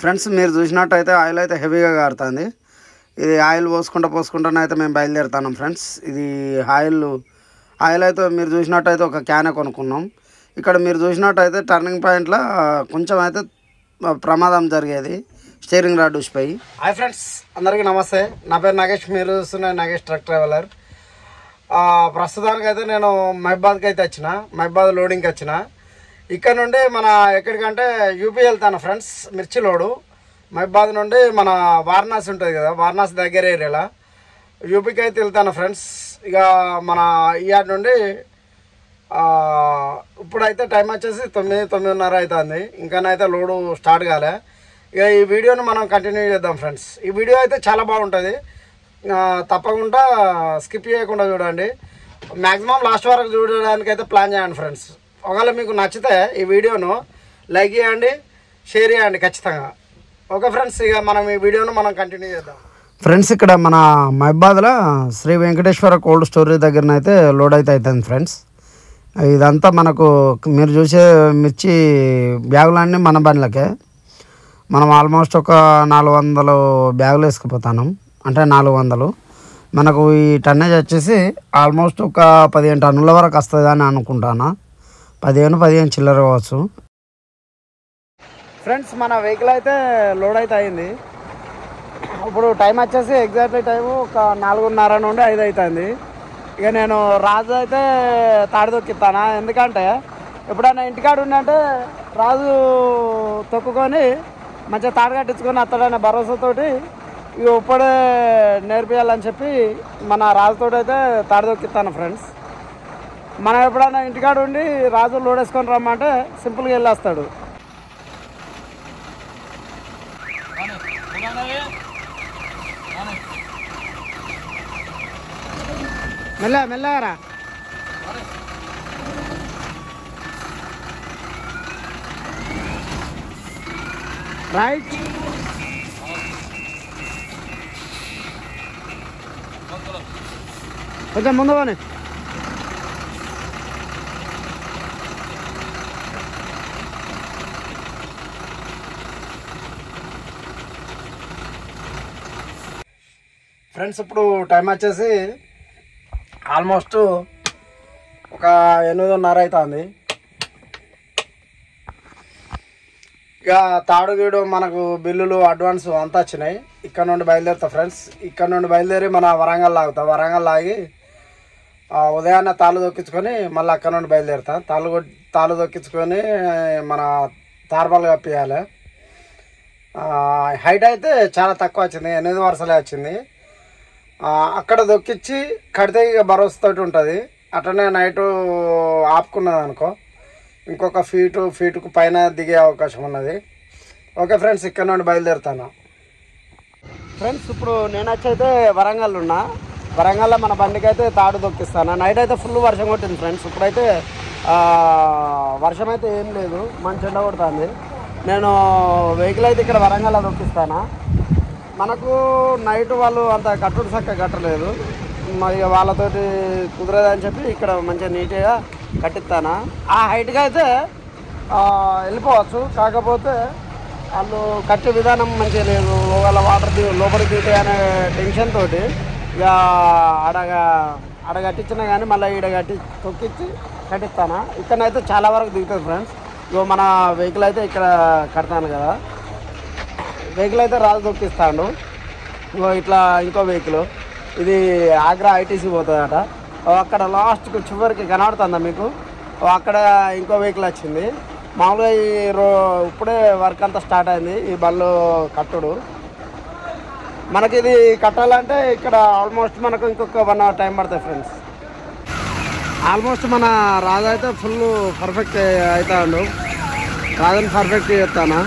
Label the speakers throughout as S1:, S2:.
S1: Friends మీరు చూసినట్టయితే oil అయితే హెవీగా కారుతుంది. ఇది ఆయిల్ పోసుకుంటూనే అయితే మేము బయలుదేరుతున్నాం ఫ్రెండ్స్. ఇది ఆయిల్ అయితే మీరు చూసినట్టయితే ఒక క్యానే కొనుక్కున్నాం. ఇక్కడ మీరు చూసినట్టయితే టర్నింగ్ పాయింట్లో కొంచెం అయితే ప్రమాదం జరిగేది, స్టీరింగ్ రాడ్ ఊసిపోయి. హాయ్ ఫ్రెండ్స్, అందరికీ నమస్తే. నా పేరు నాగేష్, మీరు చూస్తున్న నాగేష్ ట్రక్ ట్రావెలర్. ప్రస్తుతానికైతే నేను మహిబాద్కి అయితే వచ్చిన, మహిబాద్ లోడింగ్కి వచ్చిన. ఇక్కడ నుండి మన ఎక్కడికంటే యూపీ వెళ్తాను ఫ్రెండ్స్, మిర్చి లోడు. మహిబాద్ నుండి మన వారణాసి ఉంటుంది కదా, వారణాసి దగ్గర ఏరియాలో యూపీకి అయితే వెళ్తాను ఫ్రెండ్స్. ఇక మన ఇయాడ్ నుండి ఇప్పుడైతే టైం వచ్చేసి 9:30 అవుతుంది. ఇంకానైతే లోడు స్టార్ట్ కాలే. ఇక ఈ వీడియోని మనం కంటిన్యూ చేద్దాం ఫ్రెండ్స్. ఈ వీడియో అయితే చాలా బాగుంటుంది, తప్పకుండా స్కిప్ చేయకుండా చూడండి. మ్యాక్సిమం లాస్ట్ వరకు చూడడానికి అయితే ప్లాన్ చేయండి ఫ్రెండ్స్. ఒకవేళ మీకు నచ్చితే ఈ వీడియోను లైక్ చేయండి, షేర్ చేయండి ఖచ్చితంగా. ఓకే ఫ్రెండ్స్, ఇక మనం ఈ వీడియోను మనం కంటిన్యూ చేద్దాం ఫ్రెండ్స్. ఇక్కడ మన మహిబాద్లో శ్రీ వెంకటేశ్వర కోల్డ్ స్టోరేజ్ దగ్గరనైతే లోడ్ అయితే అవుతుంది ఫ్రెండ్స్. ఇదంతా మనకు మీరు చూసే మిర్చి బ్యాగులన్నీ మన బండ్లకే. మనం ఆల్మోస్ట్ ఒక 400 బ్యాగులు వేసుకుపోతాను, అంటే 400. మనకు ఈ టన్నేజ్ వచ్చేసి ఆల్మోస్ట్ ఒక 15 టన్నుల వరకు వస్తుంది అని అనుకుంటాను. 15 చిల్లర కావచ్చు ఫ్రెండ్స్. మన వెహికల్ అయితే లోడ్ అయితే అయింది. ఇప్పుడు టైం వచ్చేసి ఎగ్జాక్ట్లీ టైము ఒక 4:30 నుండి 5 అవుతుంది. ఇక నేను రాజు అయితే తాడు తొక్కిస్తాను. ఎందుకంటే ఎప్పుడైనా ఇంటికాడ ఉందంటే రాజు తొక్కుకొని మంచిగా తాడు కట్టించుకొని అత్తడనే భరోసాతోటి ఇక ఇప్పుడే నేర్పియాలని చెప్పి మన రాజుతో అయితే తాడు తొక్కిస్తాను ఫ్రెండ్స్. మనం ఎప్పుడైనా ఇంటికాడ ఉండి రాజు లోడ్ వేసుకొని రమ్మంటే సింపుల్గా వెళ్ళేస్తాడు. మెల్లగా రా. రైట్. కొంచెం ముందు పోనీ. ఫ్రెండ్స్ ఇప్పుడు టైం వచ్చేసి ఆల్మోస్ట్ ఒక 8:30 అవుతుంది. ఇక తాడు గీడు మనకు బిల్లులు అడ్వాన్స్ అంతా వచ్చినాయి. ఇక్కడ నుండి బయలుదేరుతా ఫ్రెండ్స్. ఇక్కడ నుండి బయలుదేరి మన వరంగల్ ఆగుతా. వరంగల్ ఆగి ఉదయాన్నే తాళ్ళు దొక్కించుకొని మళ్ళీ అక్కడ నుండి బయలుదేరుతా. తాళ్ళు దొక్కించుకొని మన తార్పాలు కప్పియాలి. హైట్ అయితే చాలా తక్కువ వచ్చింది, 8 వరుసలే వచ్చింది. అక్కడ దొక్కించి కడితే ఇక భరోసాతోటి ఉంటుంది. అట్లనే నైటు ఆపుకున్నది అనుకో ఇంకొక ఫీటుకు పైన దిగే అవకాశం ఉన్నది. ఓకే ఫ్రెండ్స్, ఇక్కడ నుండి బయలుదేరుతాను ఫ్రెండ్స్. ఇప్పుడు నేను వచ్చైతే వరంగల్ ఉన్నా. వరంగల్లో మన బండికి అయితే తాడు దొక్కిస్తాను. నైట్ అయితే ఫుల్ వర్షం కొట్టింది ఫ్రెండ్స్. ఇప్పుడైతే వర్షం అయితే ఏం లేదు, మంచి ఎండ కొడుతుంది. నేను వెహికల్ అయితే ఇక్కడ వరంగల్లో దొక్కిస్తాను. మనకు నైట్ వాళ్ళు అంత కట్టుడు చక్కగా కట్టలేదు, మరి వాళ్ళతోటి కుదరదని చెప్పి ఇక్కడ మంచిగా నీట్గా కట్టిస్తాను. ఆ హైట్గా అయితే వెళ్ళిపోవచ్చు, కాకపోతే వాళ్ళు కట్టే విధానం మంచిగా లేదు. వాళ్ళ వాటర్ లోపలికి దిగుతాయి అనే టెన్షన్ తోటి ఇక ఆడ కట్టించినా కానీ మళ్ళీ ఈడ తొక్కిచ్చి కట్టిస్తాను. ఇక్కడనైతే చాలా వరకు దిగుతుంది ఫ్రెండ్స్. ఇగో మన వెహికల్ అయితే ఇక్కడ కడతాను కదా, వెహికల్ అయితే రాజు దొక్కిస్తాడు. ఇంకో ఇట్లా ఇంకో వెహికల్ ఇది ఆగ్రా ఐటీసీ పోతుందట. అక్కడ లాస్ట్కు చివరికి కనబడుతుందా మీకు, అక్కడ ఇంకో వెహికల్ వచ్చింది. మామూలుగా ఇప్పుడే వర్క్ అంతా స్టార్ట్ అయింది ఈ బళ్ళు కట్టుడు. మనకి ఇది కట్టాలంటే ఇక్కడ ఆల్మోస్ట్ మనకు ఇంకొక 1 అవర్ టైం పడుతుంది ఫ్రెండ్స్. ఆల్మోస్ట్ మన రాజు అయితే ఫుల్ పర్ఫెక్ట్ అవుతాడు. రాజుని పర్ఫెక్ట్ చేస్తాను.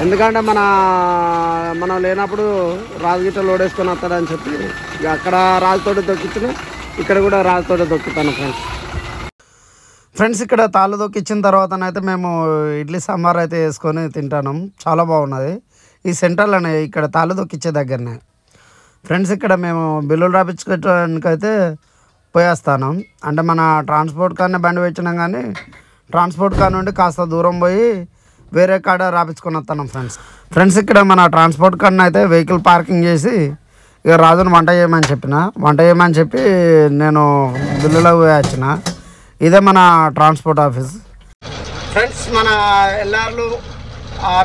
S1: ఎందుకంటే మనం లేనప్పుడు రాజు గిట్ట లోడ్ వేసుకొని వస్తాడని చెప్పి ఇక అక్కడ రాజుతోటి దొక్కించిన, ఇక్కడ కూడా రాజుతోటి దొక్కుతాను ఫ్రెండ్స్. ఇక్కడ తాళ్ళు దొక్కించిన తర్వాతనైతే మేము ఇడ్లీ సాంబార్ అయితే వేసుకొని తింటాను. చాలా బాగున్నది. ఈ సెంటర్లోనే ఇక్కడ తాళ్ళు దొక్కించే దగ్గరనే ఫ్రెండ్స్. ఇక్కడ మేము బిల్లులు రాపించుకోవడానికి అయితే పోయేస్తాను. అంటే మన ట్రాన్స్పోర్ట్ కానీ బండి వచ్చినాం కానీ ట్రాన్స్పోర్ట్ కాడ నుండి కాస్త దూరం పోయి వేరే కాడ రాపించుకొని వస్తున్నాం ఫ్రెండ్స్ ఇక్కడ మన ట్రాన్స్పోర్ట్ కాడ అయితే వెహికల్ పార్కింగ్ చేసి ఇక రాజును వంట చేయమని చెప్పి నేను బిల్లులో వచ్చిన. ఇదే మన ట్రాన్స్పోర్ట్ ఆఫీస్ ఫ్రెండ్స్. మన ఎల్ఆర్లు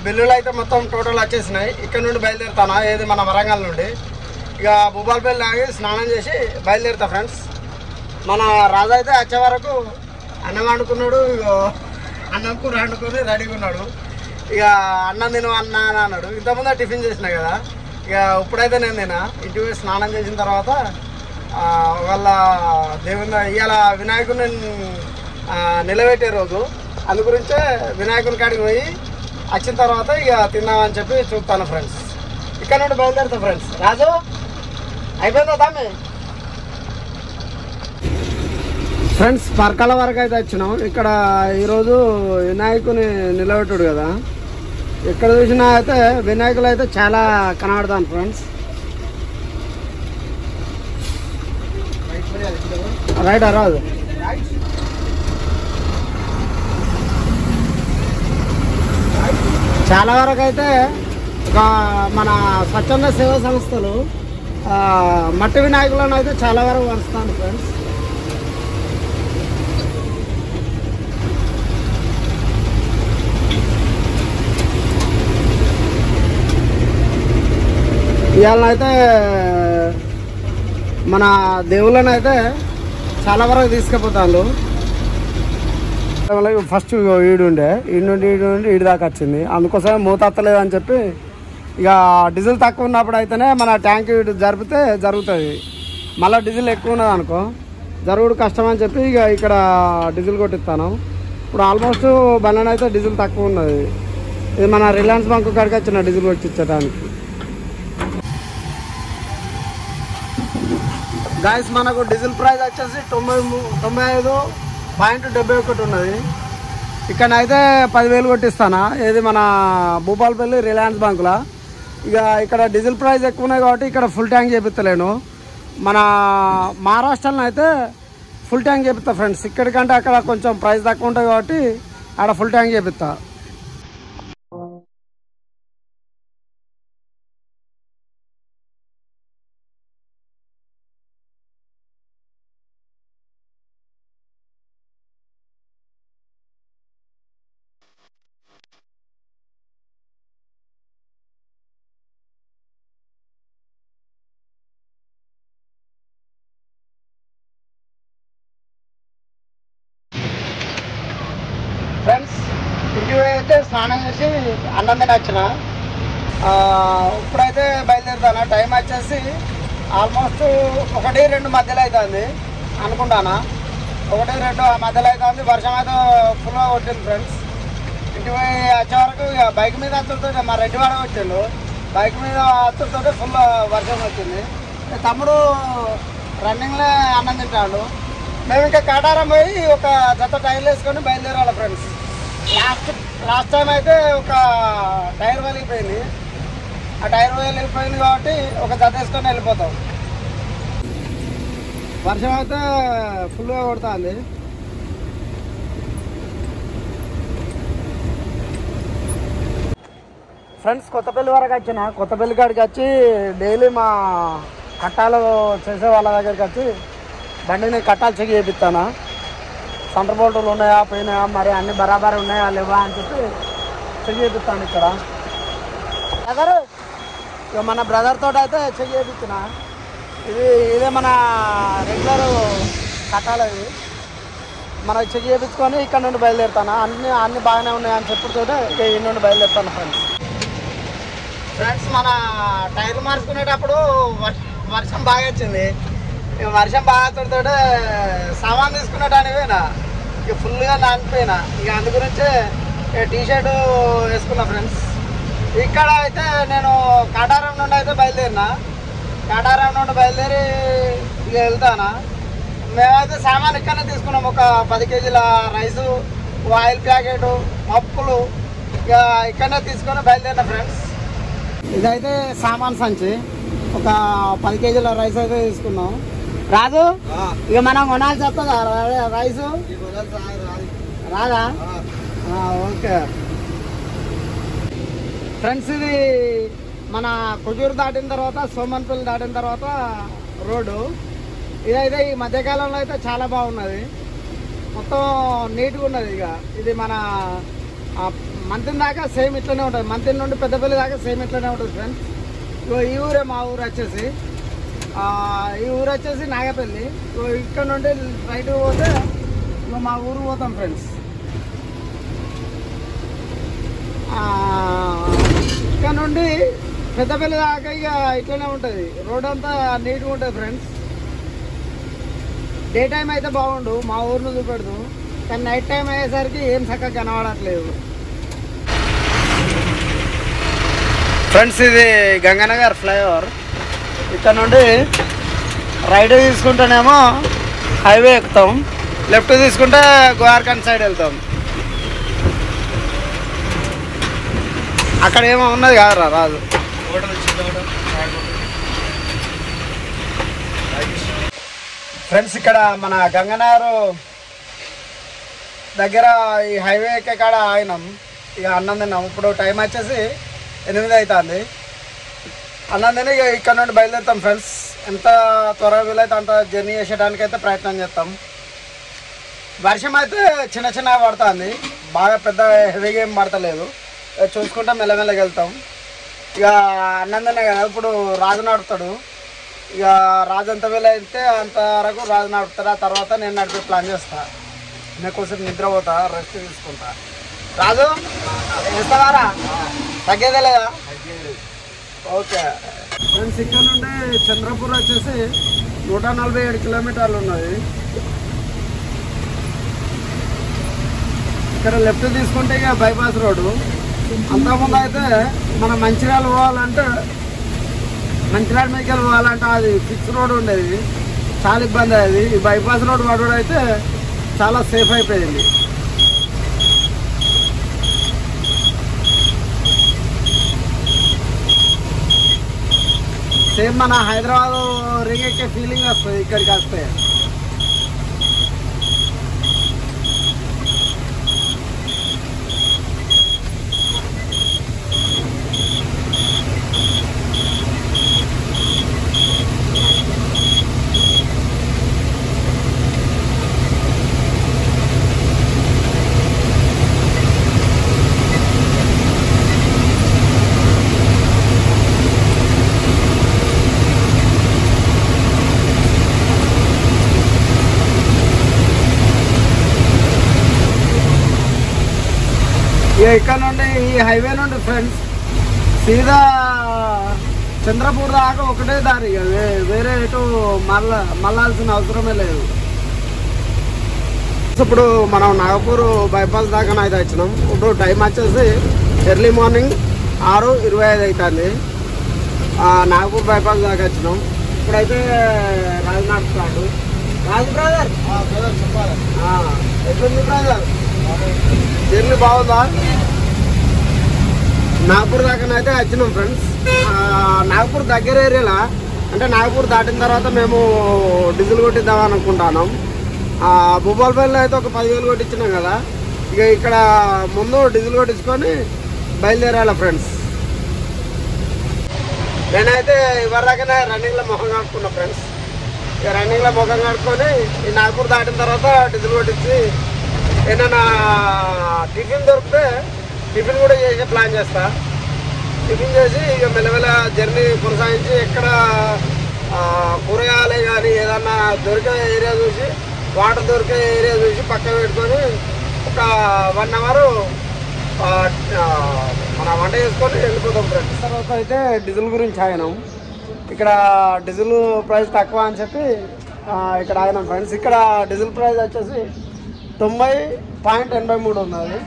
S1: బిల్లులు అయితే మొత్తం టోటల్ వచ్చేసినాయి. ఇక్కడ నుండి బయలుదేరుతాను, ఏది మన వరంగల్ నుండి. ఇక భూపాలపల్లి ఆగి స్నానం చేసి బయలుదేరుతా ఫ్రెండ్స్. మన రాజు అయితే వచ్చే వరకు అన్నం వండుకున్నాడు, అన్నం కూర వండుకొని రెడీగా ఉన్నాడు. ఇక అన్నం తిను అన్న అని అన్నాడు. ఇంతకుముందు టిఫిన్ చేసినా కదా, ఇక ఇప్పుడైతే నేను ఇంటికి పోయి స్నానం చేసిన తర్వాత వాళ్ళ దేవుని ఇవాళ వినాయకుడిని నిలబెట్టే రోజు, అందుగురించే వినాయకుని కాడికి పోయి వచ్చిన తర్వాత ఇక తిన్నామని చెప్పి చూస్తాను ఫ్రెండ్స్. ఇక్కడ నుండి బయలుదేరుతాం ఫ్రెండ్స్. రాజు అయిపోయిందా దాన్ని ఫ్రెండ్స్? పర్కాల వరకు అయితే వచ్చినాం. ఇక్కడ ఈరోజు వినాయకుని నిలబెట్టాడు కదా, ఎక్కడ చూసినా అయితే వినాయకులు అయితే చాలా కనబడతాను ఫ్రెండ్స్. రైట్ రాదు చాలా వరకు అయితే మన స్వచ్ఛంద సేవా సంస్థలు మట్టి వినాయకులను అయితే చాలా వరకు వరుస్తాను ఫ్రెండ్స్. ఇవాళనైతే మన దేవుళ్ళని అయితే చాలా వరకు తీసుకుపోతాను. ఫస్ట్ ఈడుండే ఈడు దాకా వచ్చింది, అందుకోసమే మూతత్తలేదు అని చెప్పి ఇక డీజిల్ తక్కువ ఉన్నప్పుడు అయితేనే మన ట్యాంక్ ఇటు జరిపితే జరుగుతుంది. మళ్ళీ డీజిల్ ఎక్కువ ఉన్నది అనుకో జరుగుడు కష్టం అని చెప్పి ఇక ఇక్కడ డీజిల్ కొట్టిస్తాను. ఇప్పుడు ఆల్మోస్ట్ బండ్లను అయితే డీజిల్ తక్కువ ఉన్నది. ఇది మన రిలయన్స్ బంక్ కాడికి వచ్చిన డీజిల్ కొట్టించడానికి. గాయస్ మనకు డీజిల్ ప్రైస్ వచ్చేసి 95.71 ఉన్నది. ఇక్కడ అయితే 10,000 కొట్టిస్తానా, ఏది మన భూపాలపల్లి రిలయన్స్ బంకులా. ఇక ఇక్కడ డీజిల్ ప్రైస్ ఎక్కువ ఉన్నాయి కాబట్టి ఇక్కడ ఫుల్ ట్యాంక్ చేపిస్తలేను. మన మహారాష్ట్రలో అయితే ఫుల్ ట్యాంక్ చేపిస్తా ఫ్రెండ్స్. ఇక్కడికంటే అక్కడ కొంచెం ప్రైస్ తక్కువ ఉంటుంది కాబట్టి ఆడ ఫుల్ ట్యాంక్ చేపిస్తా. ఫ్రెండ్స్ ఇంటికి అయితే స్నానం చేసి అన్నం తిని వచ్చిన. ఇప్పుడైతే బయలుదేరుతాను. టైం వచ్చేసి ఆల్మోస్ట్ 1-2 మధ్యలో అవుతుంది అనుకుంటానా, 1-2 మధ్యలో అవుతుంది. వర్షం అయితే ఫుల్గా కొట్టింది ఫ్రెండ్స్. ఇంటికి పోయి వచ్చే వరకు ఇక బైక్ మీద అత్తులతో మా రెడ్డివాడ వచ్చిండు, బైక్ మీద అత్తులతో ఫుల్ వర్షం వచ్చింది. తమ్ముడు రన్నింగ్లో అన్నం తింటాడు. మేము ఇంకా కాటారం పోయి ఒక జత టైర్లు వేసుకొని బయలుదేరాలి ఫ్రెండ్స్. లాస్ట్ టైం అయితే ఒక టైర్ వెళ్ళిపోయింది, ఆ టైర్ వెళ్ళిపోయింది కాబట్టి ఒక జత వేసుకొని వెళ్ళిపోతాం. వర్షం అయితే ఫుల్గా కొడుతుంది. ఫ్రెండ్స్ కొత్తపల్లి వరకు వచ్చిన. కొత్తపల్లి కాడికి వచ్చి డైలీ మా కట్టాలు చేసే వాళ్ళ దగ్గరికి వచ్చి బండిని కట్టాలు చెక్ చేపిస్తాను. సెంటర్ బోల్టులు ఉన్నాయా పోయినాయా, మరి అన్ని బరాబరి ఉన్నాయా లేవా అని చెప్పి చెక్ చేపిస్తాను ఇక్కడ. బ్రదర్ ఇక మన బ్రదర్ తోటి అయితే చెక్ చేయించిన. ఇదే మన రెగ్యులర్ కట్టాలి. మనకి చెక్ చేయించుకొని ఇక్కడ నుండి బయలుదేరుతాను. అన్ని బాగానే ఉన్నాయని చెప్పుతోటే ఇక ఈ నుండి బయలుదేరుతాను ఫ్రెండ్స్. మన టైర్లు మార్చుకునేటప్పుడు వర్షం బాగా వచ్చింది. ఇక వర్షం బాగా తోడితోటే సామాన్ తీసుకునేటానికి పోయినా ఇక ఫుల్గా నానిపోయినా. ఇక అందు గురించే టీషర్టు వేసుకున్నా ఫ్రెండ్స్. ఇక్కడ అయితే నేను కాటారం నుండి అయితే బయలుదేరినా. కాటారం నుండి బయలుదేరి ఇక వెళ్తానా. మేమైతే సామాన్ ఇక్కడనే తీసుకున్నాం. ఒక 10 కేజీల రైసు, ఆయిల్ ప్యాకెట్, పప్పులు ఇక ఇక్కడనే తీసుకొని బయలుదేరినా ఫ్రెండ్స్. ఇదైతే సామాన్ సంచి. ఒక 10 కేజీల రైస్ అయితే తీసుకున్నాం. రాజు ఇక మనం కొనాల్సి వస్తుందా రైసు? రాదా? ఓకే ఫ్రెండ్స్, ఇది మన కుజూరు దాటిన తర్వాత సోమన్పల్లి దాటిన తర్వాత రోడ్డు ఇదైతే ఈ మధ్యకాలంలో అయితే చాలా బాగున్నది, మొత్తం నీట్గా ఉన్నది. ఇక ఇది మన మంతిన్ దాకా సేమ్ ఇట్లనే ఉంటుంది, మంతిన్ నుండి పెద్దపల్లి దాకా సేమ్ ఇట్లనే ఉంటుంది ఫ్రెండ్స్. ఈ ఊరే మా ఊరు వచ్చేసి, ఈ ఊరు వచ్చేసి నాగపల్లి. ఇక్కడ నుండి రైట్ పోతే మా ఊరు పోతాం ఫ్రెండ్స్. ఇక్కడ నుండి పెద్దపల్లి దాకా ఇక ఇట్లనే ఉంటుంది, రోడ్ అంతా నీట్గా ఉంటుంది ఫ్రెండ్స్. డే టైం అయితే బాగుండు, మా ఊరిని చూపెడదు, కానీ నైట్ టైం అయ్యేసరికి ఏం చక్కగా కనబడట్లేదు ఫ్రెండ్స్. ఇది గంగానగర్ ఫ్లైఓవర్, ఇక్కడ నుండి రైట్ తీసుకుంటేనేమో హైవే ఎక్కుతాం, లెఫ్ట్ తీసుకుంటే గోవార్ఖండ్ సైడ్ వెళ్తాం. అక్కడ ఏమో ఉన్నది కాదురా రాదు. ఫ్రెండ్స్, ఇక్కడ మన గంగనగర్ దగ్గర ఈ హైవే ఎక్కే కాడ ఆగినాం, ఇక అన్నం తిన్నాం. ఇప్పుడు టైం వచ్చేసి 8 అవుతుంది. అన్నం తిని ఇక ఇక్కడ నుండి బయలుదేరుతాం ఫ్రెండ్స్. ఎంత త్వరగా వీలైతే అంత జర్నీ చేసేయడానికి అయితే ప్రయత్నం చేస్తాం. వర్షం అయితే చిన్న చిన్న పడుతుంది, బాగా పెద్ద హెవీగా ఏం పడతలేదు, చూసుకుంటా మెల్లమెల్లగా వెళ్తాం. ఇక అన్నం తిన్నా కదా, ఇప్పుడు రాజు నడుపుతాడు. ఇక రాజు ఎంత వీలైతే అంత వరకు రాజు నడుపుతాడు, ఆ తర్వాత నేను నడిపే ప్లాన్ చేస్తా. నేను కొంచెం నిద్రపోతా, రెస్ట్ తీసుకుంటా. రాజు ఇస్తావారా? తగ్గేదే లేదా? ఓకే ఫ్రెండ్స్, ఇక్కడ నుండి చంద్రపూర్ వచ్చేసి 147 కిలోమీటర్లు ఉన్నది. ఇక్కడ లెఫ్ట్ తీసుకుంటే ఇక బైపాస్ రోడ్డు. అంతకుముందు అయితే మనం మంచిర్యాల పోవాలంటే, మంచిర్యాల మీదకి పోవాలంటే అది ఫిక్స్ రోడ్ ఉండేది, చాలా ఇబ్బంది అయ్యేది. ఈ బైపాస్ రోడ్ పడడం అయితే చాలా సేఫ్ అయిపోయింది. సేమ్ మన హైదరాబాద్ రింగ్ ఎక్కే ఫీలింగ్ వస్తుంది ఇక్కడికి వస్తే. ఇక్కడ నుండి ఈ హైవే నుండి ఫ్రెండ్స్ సీదా చంద్రపూర్ దాకా ఒకటే దారి, వేరే ఎటు మళ్ళాల్సిన అవసరమే లేదు. ఇప్పుడు మనం నాగపూర్ బైపాస్ దాకా అయితే వచ్చినాం. ఇప్పుడు టైం వచ్చేసి ఎర్లీ మార్నింగ్ 6:25 అవుతుంది. నాగపూర్ బైపాస్ దాకా వచ్చినాం. ఇప్పుడైతే రాజనాథ్ స్టార్ట్. రాజు బ్రదర్ చెప్పాలి, ఎట్లుంది బ్రదర్? జర్నీ బాగుందా? నాగపూర్ దాకానైతే వచ్చినాం ఫ్రెండ్స్. నాగపూర్ దగ్గర ఏరియాలా, అంటే నాగపూర్ దాటిన తర్వాత మేము డీజిల్ కొట్టిద్దాం అనుకుంటున్నాం. భూపాలపల్లిలో అయితే ఒక 10,000 కొట్టించినాం కదా, ఇక ఇక్కడ ముందు డీజిల్ కొట్టించుకొని బయలుదేరాలి ఫ్రెండ్స్. నేనైతే ఇవరిదాకానే రన్నింగ్లో ముఖం కడుక్కున్నా ఫ్రెండ్స్. ఇక రన్నింగ్లో ముఖం కడుక్కొని ఈ నాగపూర్ దాటిన తర్వాత డీజిల్ కొట్టించి ఏదైనా టిఫిన్ దొరికితే టిఫిన్ కూడా చేసే ప్లాన్ చేస్తా. టిఫిన్ చేసి ఇక మెల్లమెల్ల జర్నీ కొనసాగించి ఎక్కడ కూరగాయలే కానీ ఏదన్నా దొరికే ఏరియా చూసి, వాటర్ దొరికే ఏరియా చూసి పక్కన పెట్టుకొని ఒక 1 అవర్ మన వంట చేసుకొని వెళ్ళిపోతాం ఫ్రెండ్స్. తర్వాత అయితే డీజిల్ గురించి ఆగినాం. ఇక్కడ డీజిల్ ప్రైస్ తక్కువ అని చెప్పి ఇక్కడ ఆగినాం ఫ్రెండ్స్. ఇక్కడ డీజిల్ ప్రైస్ వచ్చేసి 90.83 ఉన్నది.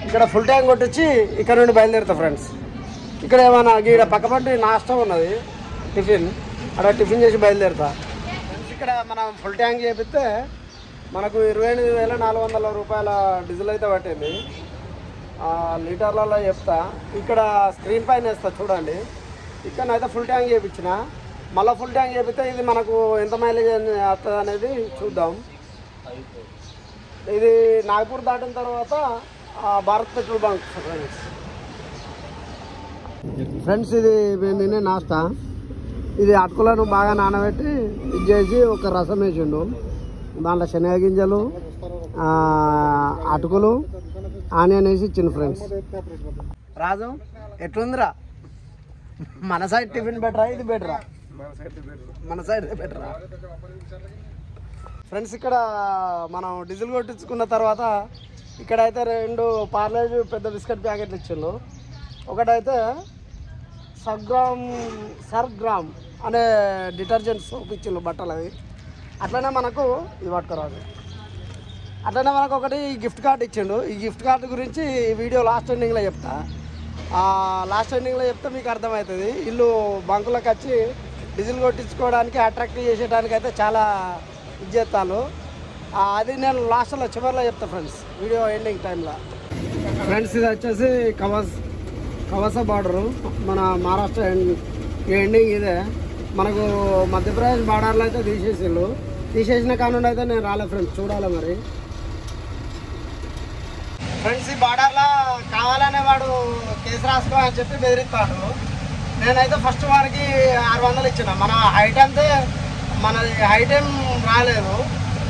S1: ఇక్కడ ఫుల్ ట్యాంక్ కొట్టించి ఇక్కడ నుండి బయలుదేరుతాం ఫ్రెండ్స్. ఇక్కడ ఏమైనా ఇక్కడ పక్కపంటి నాష్టం ఉన్నది టిఫిన్, అక్కడ టిఫిన్ చేసి బయలుదేరుతా. ఇక్కడ మనం ఫుల్ ట్యాంక్ చేపిస్తే మనకు 28,400 రూపాయల డీజిల్ అయితే పట్టింది. లీటర్లలో చెప్తా, ఇక్కడ స్క్రీన్ పైన వేస్తా చూడండి. ఇక్కడనైతే ఫుల్ ట్యాంక్ చేయించిన, మళ్ళీ ఫుల్ ట్యాంక్ చేపిస్తే ఇది మనకు ఎంత మైలేజ్ వస్తుంది అనేది చూద్దాం. ఇది నాగపూర్ దాటిన తర్వాత భారత్ పెట్రోల్ బంక్ ఫ్రెండ్స్. ఇది మేము తినే నాస్తా. ఇది అటుకులను బాగా నానబెట్టి ఇది చేసి ఒక రసం వేసిండు. దాంట్లో శనగ గింజలు, అటుకులు, ఆనియన్ వేసి ఇచ్చిండు ఫ్రెండ్స్. రాజు ఎట్లుందిరా? మన సైడ్ టిఫిన్ బెటరా ఇది బెటరా? మన సైడ్ బెటరా ఫ్రెండ్స్. ఇక్కడ మనం డీజిల్ కొట్టించుకున్న తర్వాత ఇక్కడైతే 2 పార్లేజీ పెద్ద బిస్కెట్ ప్యాకెట్లు ఇచ్చిండు. ఒకటైతే సర్గ్రామ్ అనే డిటర్జెంట్ సోప్ ఇచ్చిండు బట్టలు. అవి అట్లనే మనకు ఇది పట్టుకురాదు. అట్లనే మనకు ఒకటి గిఫ్ట్ కార్డు ఇచ్చిండు. ఈ గిఫ్ట్ కార్డు గురించి వీడియో లాస్ట్ ఎండింగ్లో చెప్తా. లాస్ట్ ఎండింగ్లో చెప్తే మీకు అర్థమవుతుంది. వీళ్ళు బంకులకు వచ్చి డీజిల్ కొట్టించుకోవడానికి అట్రాక్ట్ చేసేటానికి అయితే చాలా ఇది చేస్తాను. అది నేను లాస్ట్లో చివరిలో చెప్తాను ఫ్రెండ్స్, వీడియో ఎండింగ్ టైంలో. ఫ్రెండ్స్ ఇది వచ్చేసి కవాసా బార్డరు, మన మహారాష్ట్ర ఎండింగ్ ఇదే. మనకు మధ్యప్రదేశ్ బార్డర్లో అయితే తీసేసిన కానుండి అయితే నేను రాలే ఫ్రెండ్స్, చూడాలి మరి. ఫ్రెండ్స్ ఈ బార్డర్లో కావాలనే వాడు కేసు రాసుకో అని చెప్పి బెదిరిస్తాడు. నేనైతే ఫస్ట్ వారికి 600 ఇచ్చిన. మన హైట్ అంతే, మనది హైట్ ఏం రాలేదు.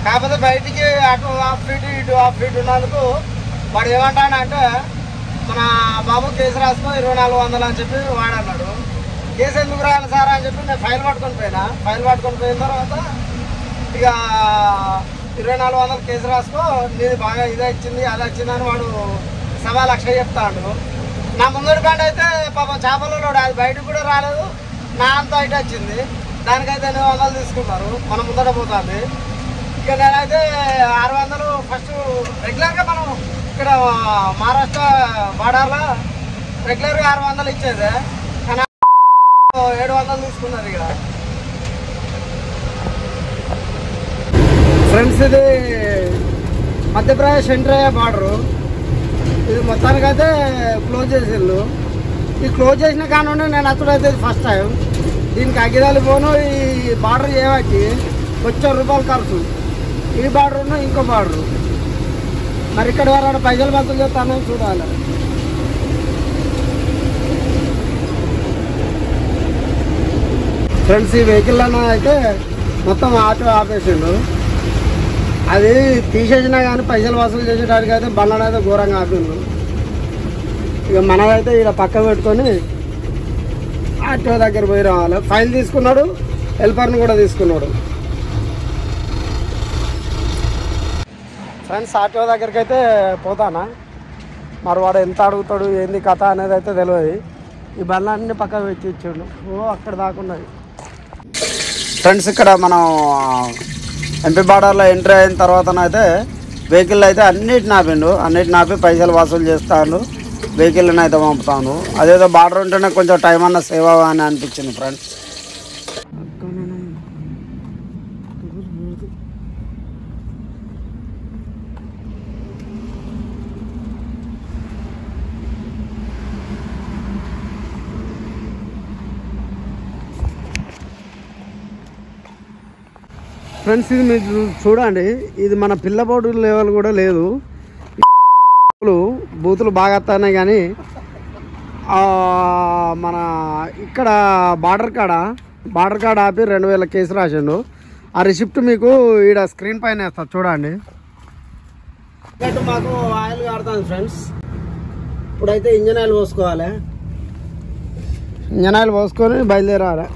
S1: కాకపోతే బయటికి అటు హాఫ్ ఫీట్ ఇటు హాఫ్ ఫీట్ ఉన్నందుకు వాడు ఏమంటాడంటే మన బాబు కేసు రాసుకో 2400 అని చెప్పి వాడు అన్నాడు. కేసు ఎందుకు రాయాలి సార్ అని చెప్పి నేను ఫైల్ పట్టుకొని పోయిన తర్వాత ఇక 2400 కేసు రాసుకో, నీది బాగా ఇదే ఇచ్చింది అది వచ్చింది అని వాడు 1,00,000 చెప్తాడు. నా ముందడి బండి అయితే పాపం చేపలలో అది బయటకు కూడా రాలేదు, నా అంత హైట్ వచ్చింది. దానికైతే 800 తీసుకున్నారు, మన ముందట పోతుంది. ఇక నేనైతే 600 ఫస్ట్ రెగ్యులర్గా మనం ఇక్కడ మహారాష్ట్ర బార్డర్లో రెగ్యులర్గా 600 ఇచ్చేది, కానీ 700 తీసుకున్నారు ఇక్కడ. ఫ్రెండ్స్ ఇది మధ్యప్రదేశ్ ఎంటర్ అయ్యే బార్డరు. ఇది మొత్తానికైతే క్లోజ్ చేసిండు. ఈ క్లోజ్ చేసిన కానుండి నేను అప్పుడైతే ఫస్ట్ టైం దీనికి అగ్గిదాలు పోను. ఈ బార్డర్ చేయబట్టి ₹1,00,000 ఖర్చు. ఈ బార్డర్ ఇంకో బార్డరు. మరి ఇక్కడ వరకు పైసలు బతులు చేస్తాను చూడాలి. ఫ్రెండ్స్ ఈ వెహికల్లో అయితే మొత్తం ఆటో ఆపేసిండు. అది తీసేసినా కానీ పైసలు వసూలు చేసేటానికి అయితే బండ్లను అయితే ఘోరంగా ఆపిండు. ఇక మనదైతే ఇలా పక్క పెట్టుకొని ఆటో దగ్గర పోయి రావాలి. ఫైల్ తీసుకున్నాడు, హెల్పర్ని కూడా తీసుకున్నాడు. ఫ్రెండ్స్ ఆటో దగ్గరికి అయితే పోతానా, మరి వాడు ఎంత అడుగుతాడు ఏంది కథ అనేది అయితే తెలియదు. ఈ బండ్లన్నీ పక్కకు పెట్టి ఇచ్చాడు. అక్కడ దాకున్నది. ఫ్రెండ్స్ ఇక్కడ మనం ఎంపీ బార్డర్లో ఎంట్రీ అయిన తర్వాతనైతే వెహికల్ అయితే అన్నిటిని ఆపి పైసలు వసూలు చేస్తాను, వెహికల్ని అయితే పంపుతాను. అదేదో బార్డర్ ఉంటేనే కొంచెం టైం అన్న సేవ్ అని అనిపించింది ఫ్రెండ్స్. ఫ్రెండ్స్ ఇది మీరు చూడండి, ఇది మన పిల్లబోటు లెవెల్ కూడా లేదు. బూతులు బాగా వస్తున్నాయి కానీ మన ఇక్కడ బార్డర్ కాడ ఆపి 2000 కేసు రాసిండు. ఆ రిసిప్ట్ మీకు ఈడ స్క్రీన్ పైన వేస్తా చూడండి. మాకు ఆయిల్ కాడుతుంది ఫ్రెండ్స్. ఇప్పుడైతే ఇంజన్ ఆయిల్ పోసుకోవాలి. ఇంజన్ ఆయిల్ పోసుకొని బయలుదేరాలి.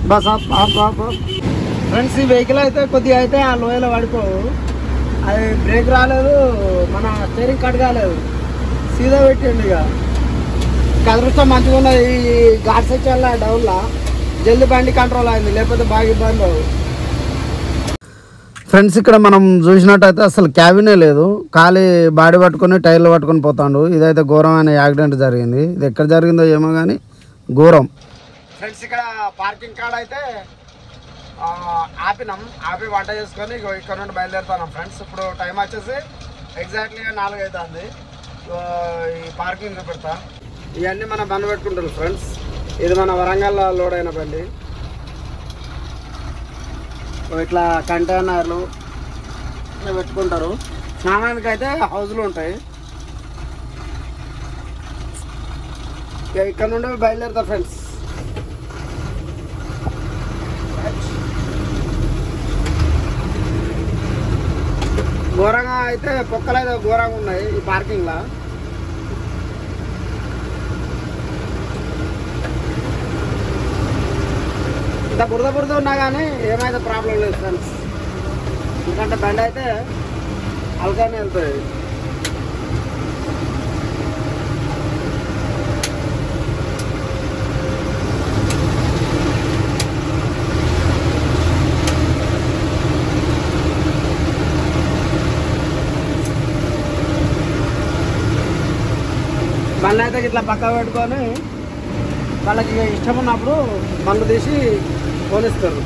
S1: బస్ ఫ్రెండ్స్ ఈ వెహికల్ అయితే కొద్దిగా అయితే ఆ లోయలో పడిపోవు. అది బ్రేక్ రాలేదు, మన స్టీరింగ్ కట్ కాలేదు, సీదా పెట్టండి. ఇక అదృష్టం మంచిగా ఉన్నది. ఈ ఘాట్ సెక్షన్లో డౌన్లో జల్దీ బండి కంట్రోల్ అయింది, లేకపోతే బాగా ఇబ్బంది అవు. ఫ్రెండ్స్ ఇక్కడ మనం చూసినట్టయితే అసలు క్యాబినే లేదు, ఖాళీ బాడీ పట్టుకొని టైర్లు పట్టుకొని పోతాడు. ఇదైతే ఘోరమైన యాక్సిడెంట్ జరిగింది. ఇది ఎక్కడ జరిగిందో ఏమో కానీ ఘోరం. ఫ్రెండ్స్ ఇక్కడ పార్కింగ్ కాడ అయితే ఆపి వంట చేసుకొని ఇక్కడ నుండి బయలుదేరుతున్నాం ఫ్రెండ్స్. ఇప్పుడు టైం వచ్చేసి ఎగ్జాక్ట్లీగా 4 అవుతుంది. ఈ పార్కింగ్ పెడతా. ఇవన్నీ మన బండి పెట్టుకుంటారు ఫ్రెండ్స్. ఇది మన వరంగల్ లోడ్ అయిన బండి. ఇట్లా కంటైనర్లు ఇట్లా పెట్టుకుంటారు. స్నానానికి అయితే హౌజ్లు ఉంటాయి. ఇక్కడ నుండి బయలుదేరుతా ఫ్రెండ్స్. ఘోరంగా అయితే పొక్కలు అయితే ఘోరంగా ఉన్నాయి ఈ పార్కింగ్లో. ఇంత బురద ఉన్నా కానీ ఏమైతే ప్రాబ్లం లేదు ఫ్రెండ్స్. ఎందుకంటే బండి అయితే అలకానే వెళ్తుంది. బండ్లు అయితే ఇట్లా పక్క పెట్టుకొని వాళ్ళకి ఇష్టం ఉన్నప్పుడు బండ్లు తీసి పోనిస్తారు.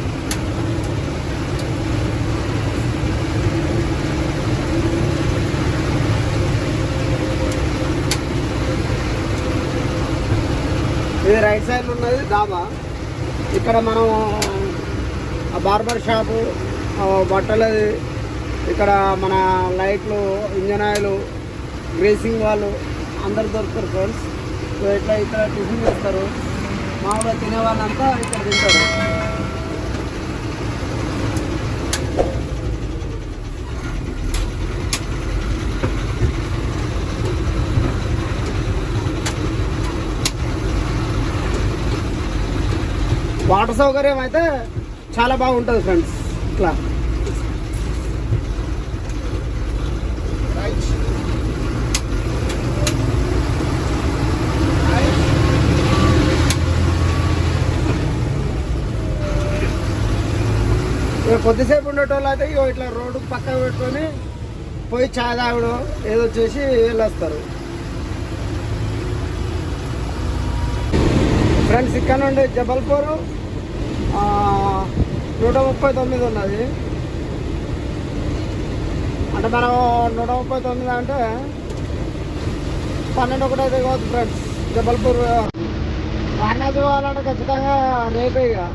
S1: ఇది రైట్ సైడ్ ఉన్నది డాబా. ఇక్కడ మనం బార్బర్ షాపు, బట్టలది, ఇక్కడ మన లైట్లు, ఇంజన్ ఆయిల్, గ్రేసింగ్ వాళ్ళు అందరు దొరుకుతారు ఫ్రెండ్స్. సో ఇట్లా ఇక్కడ టిఫిన్ చేస్తారు. మామూలుగా తినే వాళ్ళంతా ఇక్కడ తింటారు. వాటర్ సౌకర్యం అయితే చాలా బాగుంటుంది ఫ్రెండ్స్. ఇట్లా కొద్దిసేపు ఉండేటోళ్ళు అయితే ఇట్లా రోడ్డు పక్కన పెట్టుకొని పోయి చాయ్ తాగడం ఏదో చేసి వెళ్ళొస్తారు ఫ్రెండ్స్. ఇక్కడ నుండి జబల్పూర్ 139 ఉన్నది. అంటే మనం 139 అంటే 12 అయితే కావచ్చు ఫ్రెండ్స్. జబల్పూర్ వారణాసి పోవాలంటే ఖచ్చితంగా రేపే ఇక.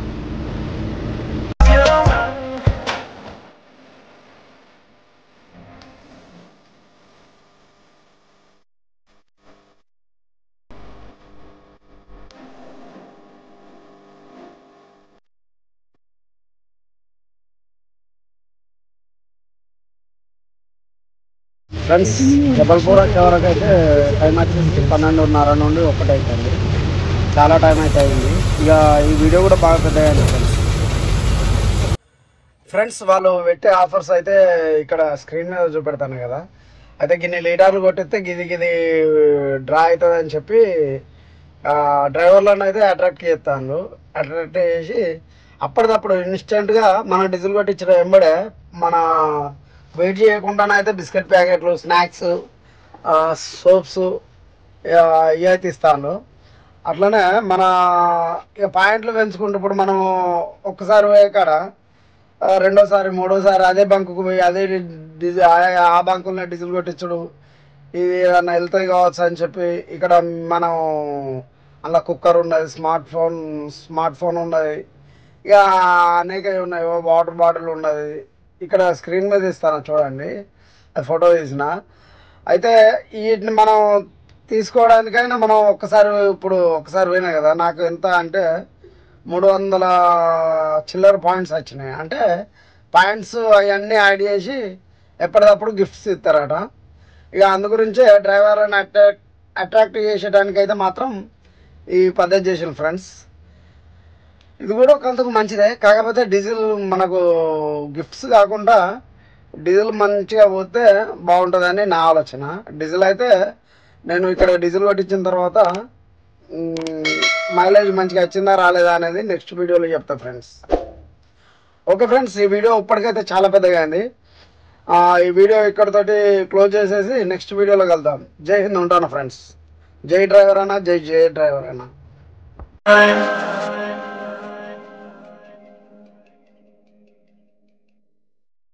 S1: ఫ్రెండ్స్ జబల్పూర్ వచ్చే వరకు అయితే టైం వచ్చేసి 12:30 నుండి 1 అవుతుంది. చాలా టైం అయితే అయింది. ఇక ఈ వీడియో కూడా బాగా పెద్దగా అయింది ఫ్రెండ్స్. వాళ్ళు పెట్టే ఆఫర్స్ అయితే ఇక్కడ స్క్రీన్ మీద చూపెడతాను కదా. అయితే గిన్ని లీటర్లు కొట్టిస్తే గిది డ్రా అవుతుంది అని చెప్పి డ్రైవర్లను అయితే అట్రాక్ట్ చేస్తాను. అట్రాక్ట్ చేసి అప్పటిదప్పుడు ఇన్స్టెంట్గా మన డీజిల్ కొట్టించిన వెంబడే మన వెయిట్ చేయకుండానే అయితే బిస్కెట్ ప్యాకెట్లు, స్నాక్స్, సోప్స్ ఇవి అయితే ఇస్తాను. అట్లనే మన ఇక పాయింట్లు పెంచుకుంటే ఇప్పుడు మనం ఒక్కసారి పోయే కాడ రెండోసారి, మూడోసారి అదే బంకుకు పోయి అదే ఆ బంకుల్లో డీజిల్ కొట్టించడు ఇది ఏదన్నా వెళ్తాయి కావచ్చు అని చెప్పి ఇక్కడ మనం అలా కుక్కర్ ఉన్నది, స్మార్ట్ ఫోన్ ఉన్నది, ఇక అనేక ఉన్నాయి. వాటర్ బాటిల్ ఉన్నది. ఇక్కడ స్క్రీన్ మీద ఇస్తాను చూడండి, అది ఫోటో తీసిన. అయితే వీటిని మనం తీసుకోవడానికైనా మనం ఒకసారి పోయినా కదా. నాకు ఎంత అంటే 300 చిల్లర పాయింట్స్ వచ్చినాయి. అంటే పాయింట్స్ అవన్నీ యాడ్ చేసి ఎప్పటికప్పుడు గిఫ్ట్స్ ఇస్తారట. ఇక అందు గురించే డ్రైవర్ని అట్రాక్ట్ చేసేటానికైతే మాత్రం ఈ పద్ధతి చేసిన ఫ్రెండ్స్. ఇది కూడా కొంతకు మంచిదే. కాకపోతే డీజిల్ మనకు గిఫ్ట్స్ కాకుండా డీజిల్ మంచిగా పోతే బాగుంటుందని నా ఆలోచన. డీజిల్ అయితే నేను ఇక్కడ డీజిల్ కొట్టించిన తర్వాత మైలేజ్ మంచిగా వచ్చిందా రాలేదా అనేది నెక్స్ట్ వీడియోలో చెప్తా ఫ్రెండ్స్. ఓకే ఫ్రెండ్స్, ఈ వీడియో ఇప్పటికైతే చాలా పెద్దగా అయింది. ఈ వీడియో ఇక్కడతోటి క్లోజ్ చేసేసి నెక్స్ట్ వీడియోలో కలుద్దాం. జై హింద్, ఉంటాను ఫ్రెండ్స్. జై డ్రైవర్ అన్న, జై డ్రైవర్ అన్న.